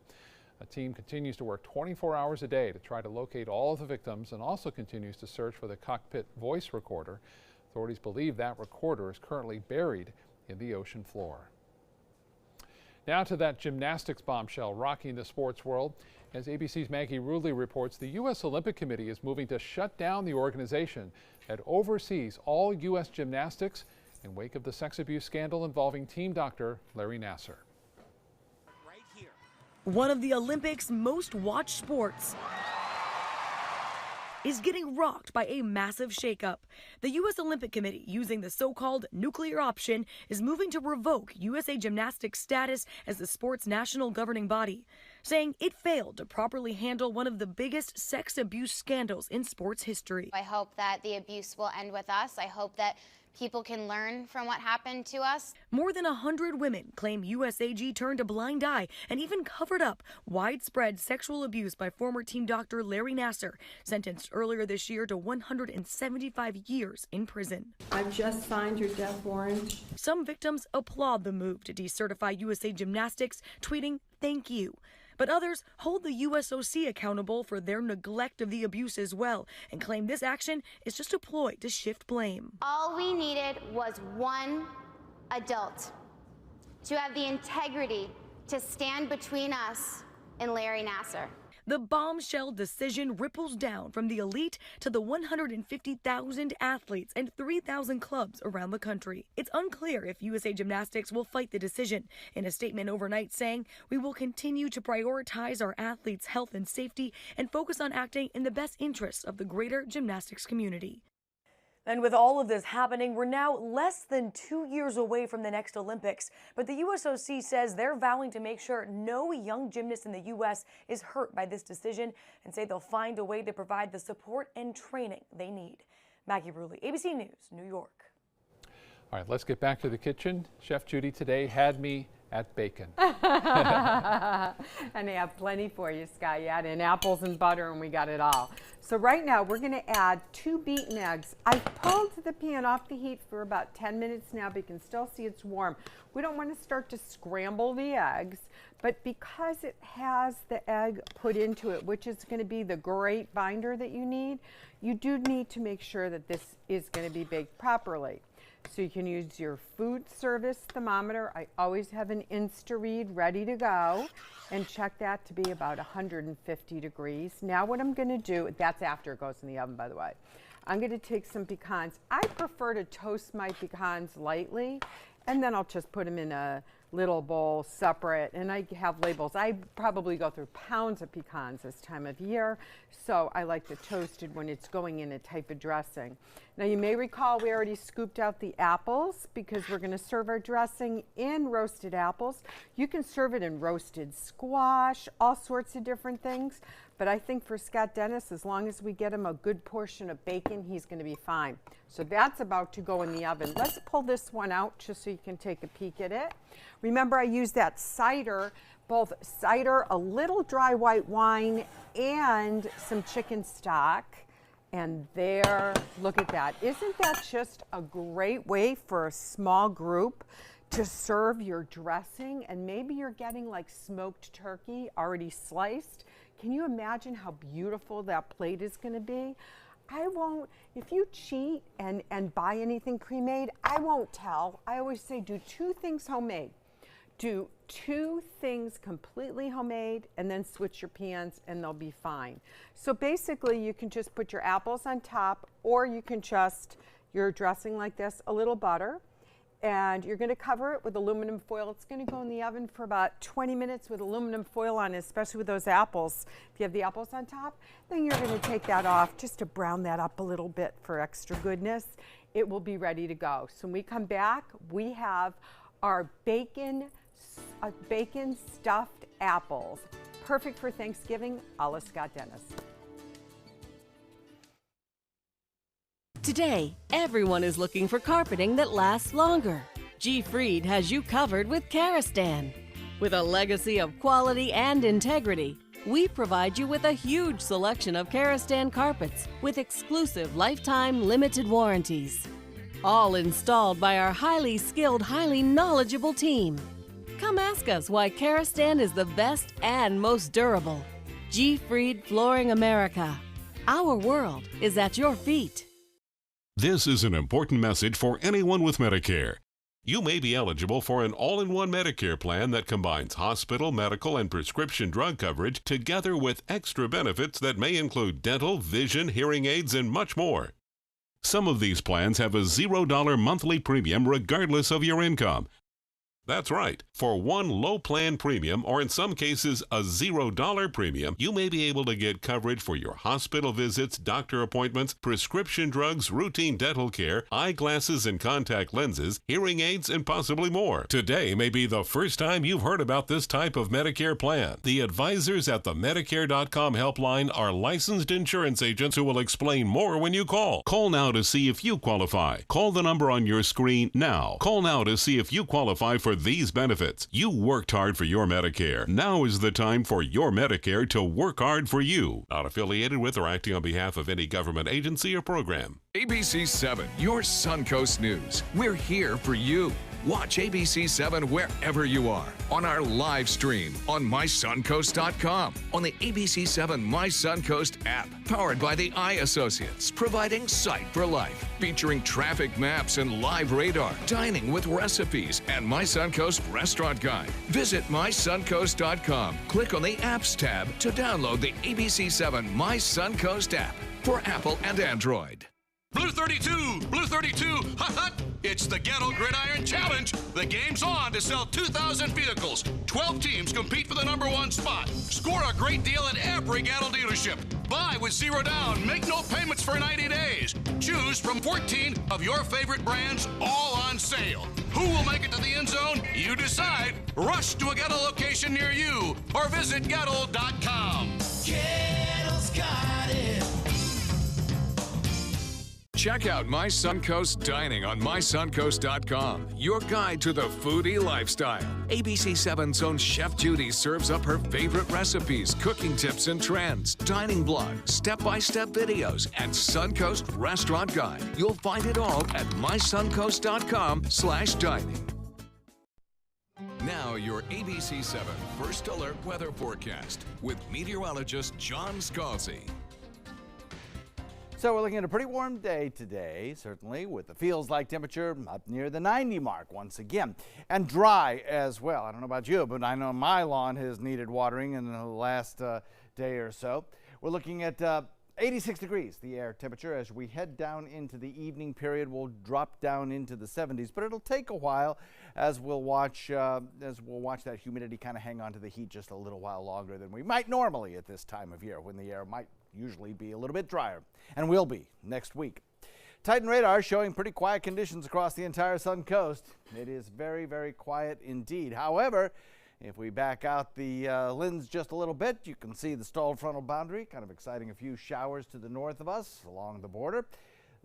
A team continues to work 24 hours a day to try to locate all of the victims and also continues to search for the cockpit voice recorder. Authorities believe that recorder is currently buried in the ocean floor. Now to that gymnastics bombshell rocking the sports world. As ABC's Maggie Rudley reports, the U.S. Olympic Committee is moving to shut down the organization that oversees all U.S. gymnastics in wake of the sex abuse scandal involving team doctor Larry Nassar. One of the Olympics' most watched sports is getting rocked by a massive shakeup. The U.S. Olympic Committee, using the so-called nuclear option, is moving to revoke USA Gymnastics' status as the sport's national governing body, saying it failed to properly handle one of the biggest sex abuse scandals in sports history. I hope that the abuse will end with us. I hope that people can learn from what happened to us. More than 100 women claim USAG turned a blind eye and even covered up widespread sexual abuse by former team doctor Larry Nassar, sentenced earlier this year to 175 years in prison. I've just signed your death warrant. Some victims applaud the move to decertify USA Gymnastics, tweeting, "Thank you." But others hold the USOC accountable for their neglect of the abuse as well and claim this action is just a ploy to shift blame. All we needed was one adult to have the integrity to stand between us and Larry Nassar. The bombshell decision ripples down from the elite to the 150,000 athletes and 3,000 clubs around the country. It's unclear if USA Gymnastics will fight the decision, in a statement overnight saying, "We will continue to prioritize our athletes' health and safety and focus on acting in the best interests of the greater gymnastics community." And with all of this happening, we're now less than 2 years away from the next Olympics. But the USOC says they're vowing to make sure no young gymnast in the U.S. is hurt by this decision and say they'll find a way to provide the support and training they need. Maggie Bruley, ABC News, New York. All right, let's get back to the kitchen. Chef Judy today had me at bacon. And I have plenty for you, Scott. You add in apples and butter and we got it all. So right now we're going to add 2 beaten eggs. I pulled the pan off the heat for about 10 minutes now, but you can still see it's warm. We don't want to start to scramble the eggs, but because it has the egg put into it, which is going to be the great binder that you need, you do need to make sure that this is going to be baked properly. So you can use your food service thermometer. I always have an InstaRead ready to go, and check that to be about 150 degrees. Now what I'm going to do, that's after it goes in the oven, by the way. I'm going to take some pecans. I prefer to toast my pecans lightly, and then I'll just put them in a little bowl separate, and I have labels. I probably go through pounds of pecans this time of year, so I like to toast it when it's going in a type of dressing. Now you may recall we already scooped out the apples because we're going to serve our dressing in roasted apples. You can serve it in roasted squash, all sorts of different things, but I think for Scott Dennis, as long as we get him a good portion of bacon, he's going to be fine. So that's about to go in the oven. Let's pull this one out just so you can take a peek at it. Remember, I used that cider, both cider, a little dry white wine, and some chicken stock. And there, look at that. Isn't that just a great way for a small group to serve your dressing? And maybe you're getting like smoked turkey already sliced. Can you imagine how beautiful that plate is going to be? I won't, if you cheat and buy anything pre-made, I won't tell. I always say do 2 things homemade. Do 2 things completely homemade and then switch your pans and they'll be fine. So basically you can just put your apples on top, or you can just, your dressing like this, a little butter, and you're going to cover it with aluminum foil. It's going to go in the oven for about 20 minutes with aluminum foil on it, especially with those apples. If you have the apples on top, then you're going to take that off just to brown that up a little bit for extra goodness. It will be ready to go. So when we come back, we have our bacon stuffed apples. Perfect for Thanksgiving, a la Scott Dennis. Today, everyone is looking for carpeting that lasts longer. G. Fried has you covered with Karastan. With a legacy of quality and integrity, we provide you with a huge selection of Karastan carpets with exclusive lifetime limited warranties. All installed by our highly skilled, highly knowledgeable team. Come ask us why Karastan is the best and most durable. G. Fried Flooring America. Our world is at your feet. This is an important message for anyone with Medicare. You may be eligible for an all-in-one Medicare plan that combines hospital, medical, and prescription drug coverage together with extra benefits that may include dental, vision, hearing aids, and much more. Some of these plans have a $0 monthly premium regardless of your income. That's right. For one low plan premium, or in some cases a $0 premium, you may be able to get coverage for your hospital visits, doctor appointments, prescription drugs, routine dental care, eyeglasses and contact lenses, hearing aids, and possibly more. Today may be the first time you've heard about this type of Medicare plan. The advisors at the Medicare.com helpline are licensed insurance agents who will explain more when you call. Call now to see if you qualify. Call the number on your screen now. Call now to see if you qualify for these benefits. You worked hard for your Medicare. Now is the time for your Medicare to work hard for you. Not affiliated with or acting on behalf of any government agency or program. ABC 7, your Suncoast News. We're here for you. Watch ABC 7 wherever you are, on our live stream, on mysuncoast.com, on the ABC 7 My Suncoast app, powered by the Eye Associates, providing sight for life, featuring traffic maps and live radar, dining with recipes, and My Suncoast Restaurant Guide. Visit mysuncoast.com. Click on the Apps tab to download the ABC 7 My Suncoast app for Apple and Android. Blue 32, Blue 32, hot, hot. It's the Ghetto Gridiron Challenge. The game's on to sell 2,000 vehicles. 12 teams compete for the #1 spot. Score a great deal at every Ghetto dealership. Buy with 0 down. Make no payments for 90 days. days. Choose from 14 of your favorite brands, all on sale. Who will make it to the end zone? You decide. Rush to a Gettle location near you or visit Gettle.com. Kettle's got it. Check out My Suncoast Dining on MySuncoast.com, your guide to the foodie lifestyle. ABC 7's own Chef Judy serves up her favorite recipes, cooking tips and trends, dining blogs, step-by-step videos, and Suncoast Restaurant Guide. You'll find it all at MySuncoast.com/dining. Now your ABC 7 First Alert Weather Forecast with meteorologist John Scalzi. So we're looking at a pretty warm day today, certainly, with the feels-like temperature up near the 90 mark once again, and dry as well. I don't know about you, but I know my lawn has needed watering in the last day or so. We're looking at 86 degrees, the air temperature. As we head down into the evening period, we'll drop down into the 70s, but it'll take a while as we'll watch that humidity kind of hang on to the heat just a little while longer than we might normally at this time of year, when the air might usually be a little bit drier, and will be next week. Titan radar showing pretty quiet conditions across the entire Sun Coast. It is very, very quiet indeed. However, if we back out the lens just a little bit, you can see the stalled frontal boundary, kind of exciting a few showers to the north of us along the border.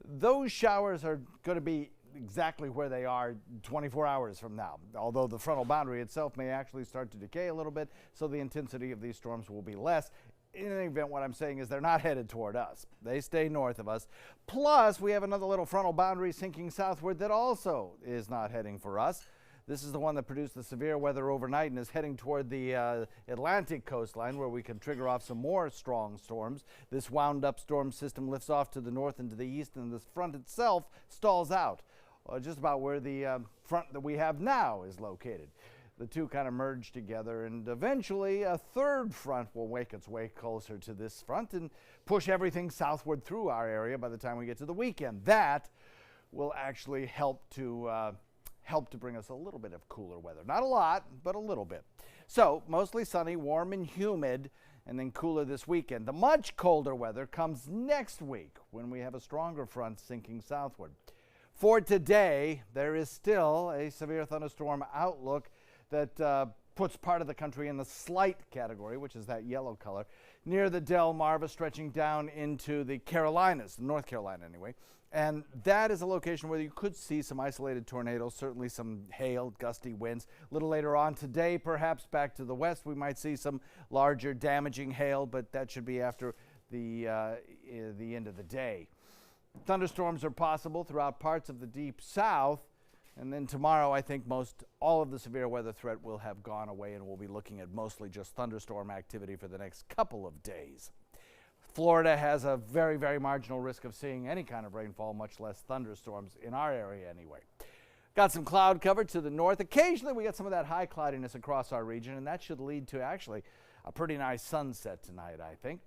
Those showers are going to be exactly where they are 24 hours from now, although the frontal boundary itself may actually start to decay a little bit, so the intensity of these storms will be less. In any event, what I'm saying is they're not headed toward us. They stay north of us. Plus, we have another little frontal boundary sinking southward that also is not heading for us. This is the one that produced the severe weather overnight and is heading toward the Atlantic coastline, where we can trigger off some more strong storms. This wound-up storm system lifts off to the north and to the east, and the front itself stalls out, just about where the front that we have now is located. The two kind of merge together, and eventually a third front will make its way closer to this front and push everything southward through our area by the time we get to the weekend. That will actually help to bring us a little bit of cooler weather. Not a lot, but a little bit. So mostly sunny, warm and humid, and then cooler this weekend. The much colder weather comes next week when we have a stronger front sinking southward. For today, there is still a severe thunderstorm outlook that puts part of the country in the slight category, which is that yellow color, near the Delmarva, stretching down into the Carolinas, North Carolina anyway. And that is a location where you could see some isolated tornadoes, certainly some hail, gusty winds. A little later on today, perhaps back to the west, we might see some larger damaging hail, but that should be after the end of the day. Thunderstorms are possible throughout parts of the deep south. And then tomorrow, I think all of the severe weather threat will have gone away, and we'll be looking at mostly just thunderstorm activity for the next couple of days. Florida has a very, very marginal risk of seeing any kind of rainfall, much less thunderstorms in our area anyway. Got some cloud cover to the north. Occasionally, we get some of that high cloudiness across our region, and that should lead to actually a pretty nice sunset tonight, I think.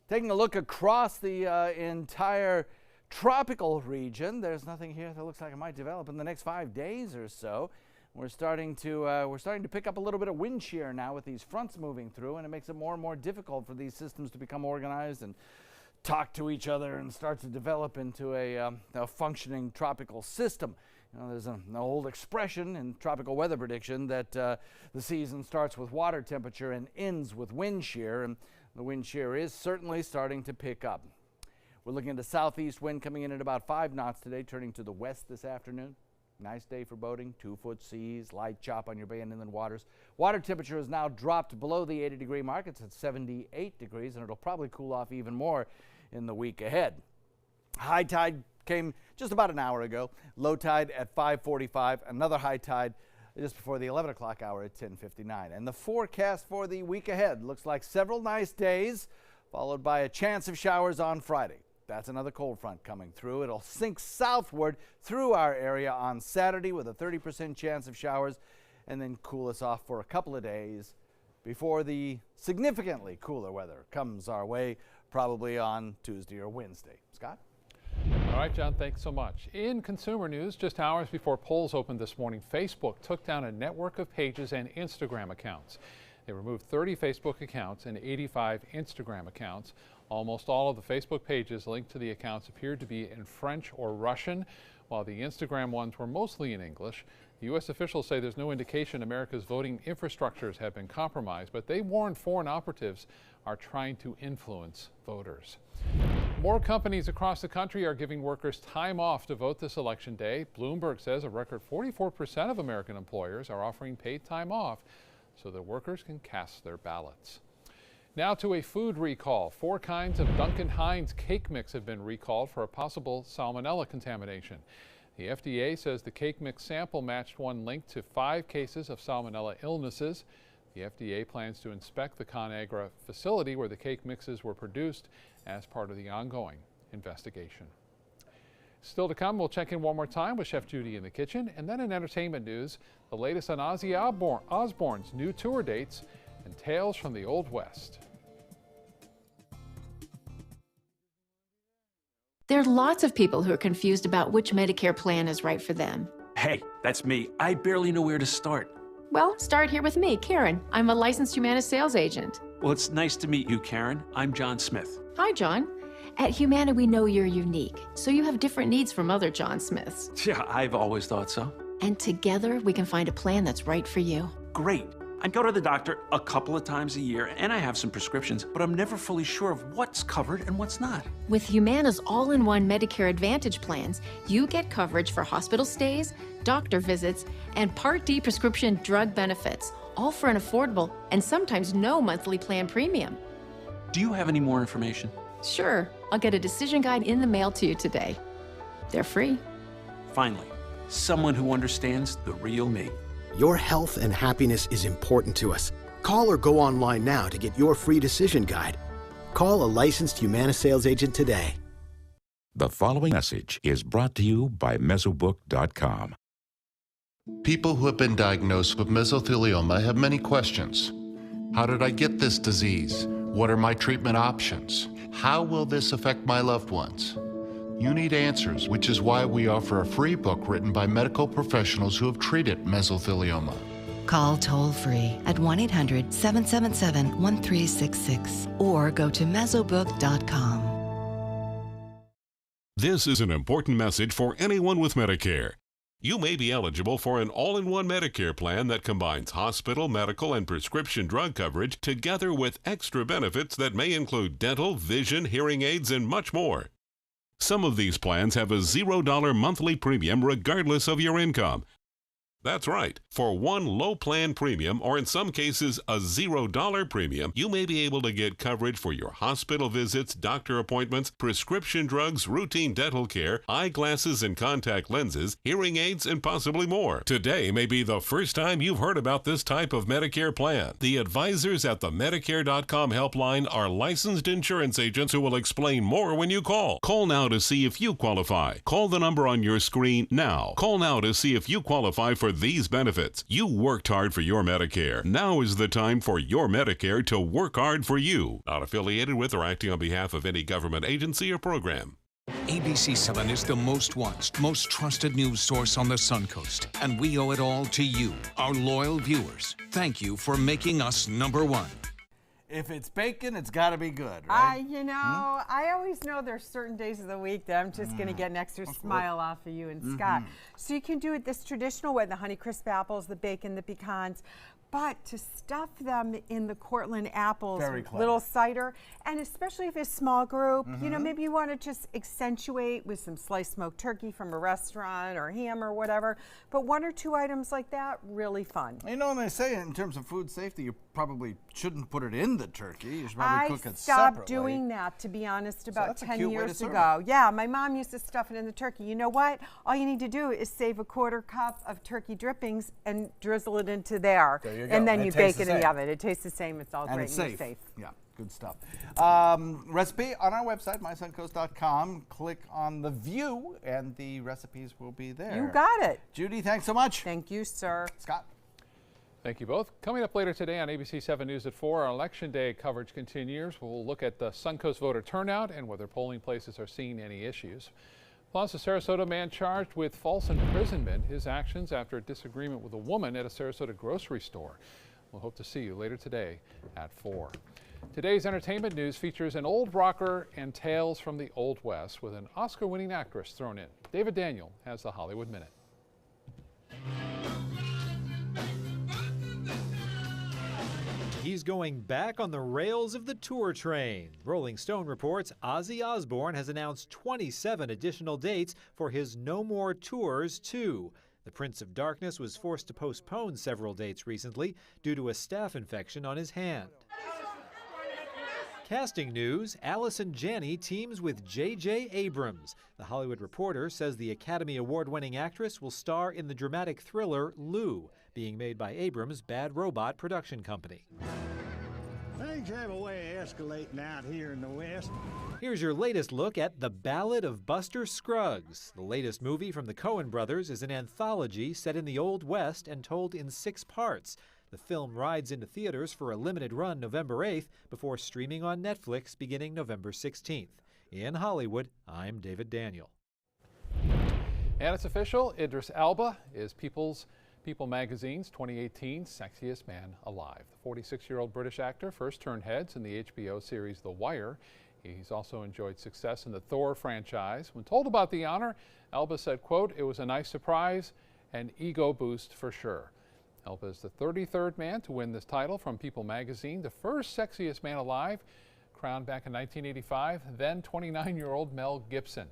Taking a look across the entire tropical region, there's nothing here that looks like it might develop in the next 5 days or so. We're starting to pick up a little bit of wind shear now with these fronts moving through, and it makes it more and more difficult for these systems to become organized and talk to each other and start to develop into a functioning tropical system. You know, there's an old expression in tropical weather prediction that the season starts with water temperature and ends with wind shear, and the wind shear is certainly starting to pick up. We're looking at a southeast wind coming in at about 5 knots today, turning to the west this afternoon. Nice day for boating, 2-foot seas, light chop on your bay and inland waters. Water temperature has now dropped below the 80-degree mark. It's at 78 degrees, and it'll probably cool off even more in the week ahead. High tide came just about an hour ago. Low tide at 5:45. Another high tide just before the 11 o'clock hour at 10:59. And the forecast for the week ahead looks like several nice days, followed by a chance of showers on Friday. That's another cold front coming through. It'll sink southward through our area on Saturday with a 30% chance of showers, and then cool us off for a couple of days before the significantly cooler weather comes our way, probably on Tuesday or Wednesday. Scott? All right, John, thanks so much. In consumer news, just hours before polls opened this morning, Facebook took down a network of pages and Instagram accounts. They removed 30 Facebook accounts and 85 Instagram accounts. Almost all of the Facebook pages linked to the accounts appeared to be in French or Russian, while the Instagram ones were mostly in English. The U.S. officials say there's no indication America's voting infrastructures have been compromised, but they warn foreign operatives are trying to influence voters. More companies across the country are giving workers time off to vote this election day. Bloomberg says a record 44% of American employers are offering paid time off so that workers can cast their ballots. Now to a food recall. 4 kinds of Duncan Hines cake mix have been recalled for a possible salmonella contamination. The FDA says the cake mix sample matched one linked to 5 cases of salmonella illnesses. The FDA plans to inspect the ConAgra facility where the cake mixes were produced as part of the ongoing investigation. Still to come, we'll check in one more time with Chef Judy in the kitchen, and then in entertainment news, the latest on Ozzy Osbourne's new tour dates and tales from the Old West. There are lots of people who are confused about which Medicare plan is right for them. Hey, that's me. I barely know where to start. Well, start here with me, Karen. I'm a licensed Humana sales agent. Well, it's nice to meet you, Karen. I'm John Smith. Hi, John. At Humana, we know you're unique, so you have different needs from other John Smiths. Yeah, I've always thought so. And together, we can find a plan that's right for you. Great. I go to the doctor a couple of times a year, and I have some prescriptions, but I'm never fully sure of what's covered and what's not. With Humana's all-in-one Medicare Advantage plans, you get coverage for hospital stays, doctor visits, and Part D prescription drug benefits, all for an affordable and sometimes no monthly plan premium. Do you have any more information? Sure. I'll get a decision guide in the mail to you today. They're free. Finally, someone who understands the real me. Your health and happiness is important to us. Call or go online now to get your free decision guide. Call a licensed Humana sales agent today. The following message is brought to you by Mesobook.com. People who have been diagnosed with mesothelioma have many questions. How did I get this disease? What are my treatment options? How will this affect my loved ones? You need answers, which is why we offer a free book written by medical professionals who have treated mesothelioma. Call toll-free at 1-800-777-1366 or go to Mesobook.com. This is an important message for anyone with Medicare. You may be eligible for an all-in-one Medicare plan that combines hospital, medical, and prescription drug coverage together with extra benefits that may include dental, vision, hearing aids, and much more. Some of these plans have a $0 monthly premium regardless of your income. That's right. For one low plan premium, or in some cases a $0 premium, you may be able to get coverage for your hospital visits, doctor appointments, prescription drugs, routine dental care, eyeglasses and contact lenses, hearing aids, and possibly more. Today may be the first time you've heard about this type of Medicare plan. The advisors at the Medicare.com helpline are licensed insurance agents who will explain more when you call. Call now to see if you qualify. Call the number on your screen now. Call now to see if you qualify for these benefits. You worked hard for your Medicare. Now is the time for your Medicare to work hard for you. Not affiliated with or acting on behalf of any government agency or program. ABC7 is the most watched, most trusted news source on the Suncoast, and we owe it all to you, our loyal viewers. Thank you for making us #1. If it's bacon, it's got to be good, right? I always know there's certain days of the week that I'm just going to get an extra smile off of you and Scott. So you can do it this traditional way, the Honeycrisp apples, the bacon, the pecans, but to stuff them in the Cortland apples, little cider, and especially if it's a small group, you know, maybe you want to just accentuate with some sliced smoked turkey from a restaurant or ham or whatever, but 1 or 2 items like that, really fun. You know, when they say in terms of food safety, you probably shouldn't put it in the turkey. You should probably cook it separately. I stopped doing that, to be honest, about 10 years ago. Yeah, my mom used to stuff it in the turkey. You know what? All you need to do is save a 1/4 cup of turkey drippings and drizzle it into there. There you go. And then you bake it in the oven. It tastes the same. It's all and great it's and safe. Yeah, good stuff. Recipe on our website, mysuncoast.com. Click on the view, and the recipes will be there. You got it. Judy, thanks so much. Thank you, sir. Scott. Thank you both. Coming up later today on ABC 7 News at 4, our Election Day coverage continues. We'll look at the Suncoast voter turnout and whether polling places are seeing any issues. Plus, a Sarasota man charged with false imprisonment, his actions after a disagreement with a woman at a Sarasota grocery store. We'll hope to see you later today at 4. Today's entertainment news features an old rocker and tales from the Old West with an Oscar-winning actress thrown in. David Daniel has the Hollywood Minute. He's going back on the rails of the tour train. Rolling Stone reports Ozzy Osbourne has announced 27 additional dates for his No More Tours 2. The Prince of Darkness was forced to postpone several dates recently due to a staph infection on his hand. Casting news, Allison Janney teams with J.J. Abrams. The Hollywood Reporter says the Academy Award-winning actress will star in the dramatic thriller Lou, being made by Abrams' Bad Robot production company. Things have a way of escalating out here in the West. Here's your latest look at The Ballad of Buster Scruggs. The latest movie from the Coen brothers is an anthology set in the Old West and told in 6 parts. The film rides into theaters for a limited run November 8th before streaming on Netflix beginning November 16th. In Hollywood, I'm David Daniel. And it's official, Idris Elba is People magazine's 2018 Sexiest Man Alive. The 46-year-old British actor first turned heads in the HBO series The Wire. He's also enjoyed success in the Thor franchise. When told about the honor, Elba said, quote, "It was a nice surprise and ego boost for sure." Elba is the 33rd man to win this title from People magazine, the first Sexiest Man Alive, crowned back in 1985, then 29-year-old Mel Gibson.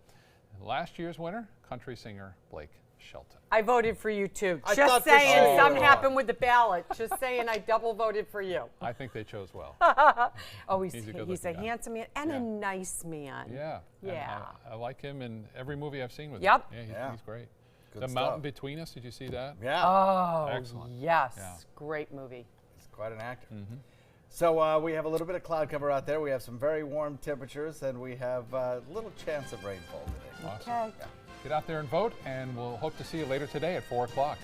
And last year's winner, country singer Blake Shelton. I voted for you too. Just saying, something happened with the ballot. Just saying, I double voted for you. I think they chose well. Oh, he's a guy. handsome man and a nice man. Yeah. Yeah. I like him in every movie I've seen with Yep. him. Yeah, he's great. Good The stuff. Mountain Between Us, did you see that? Yeah. Oh, excellent. Yes. Yeah. Great movie. He's quite an actor. So we have a little bit of cloud cover out there. We have some very warm temperatures, and we have a little chance of rainfall today. Awesome. Okay. Get out there and vote, and we'll hope to see you later today at 4 o'clock.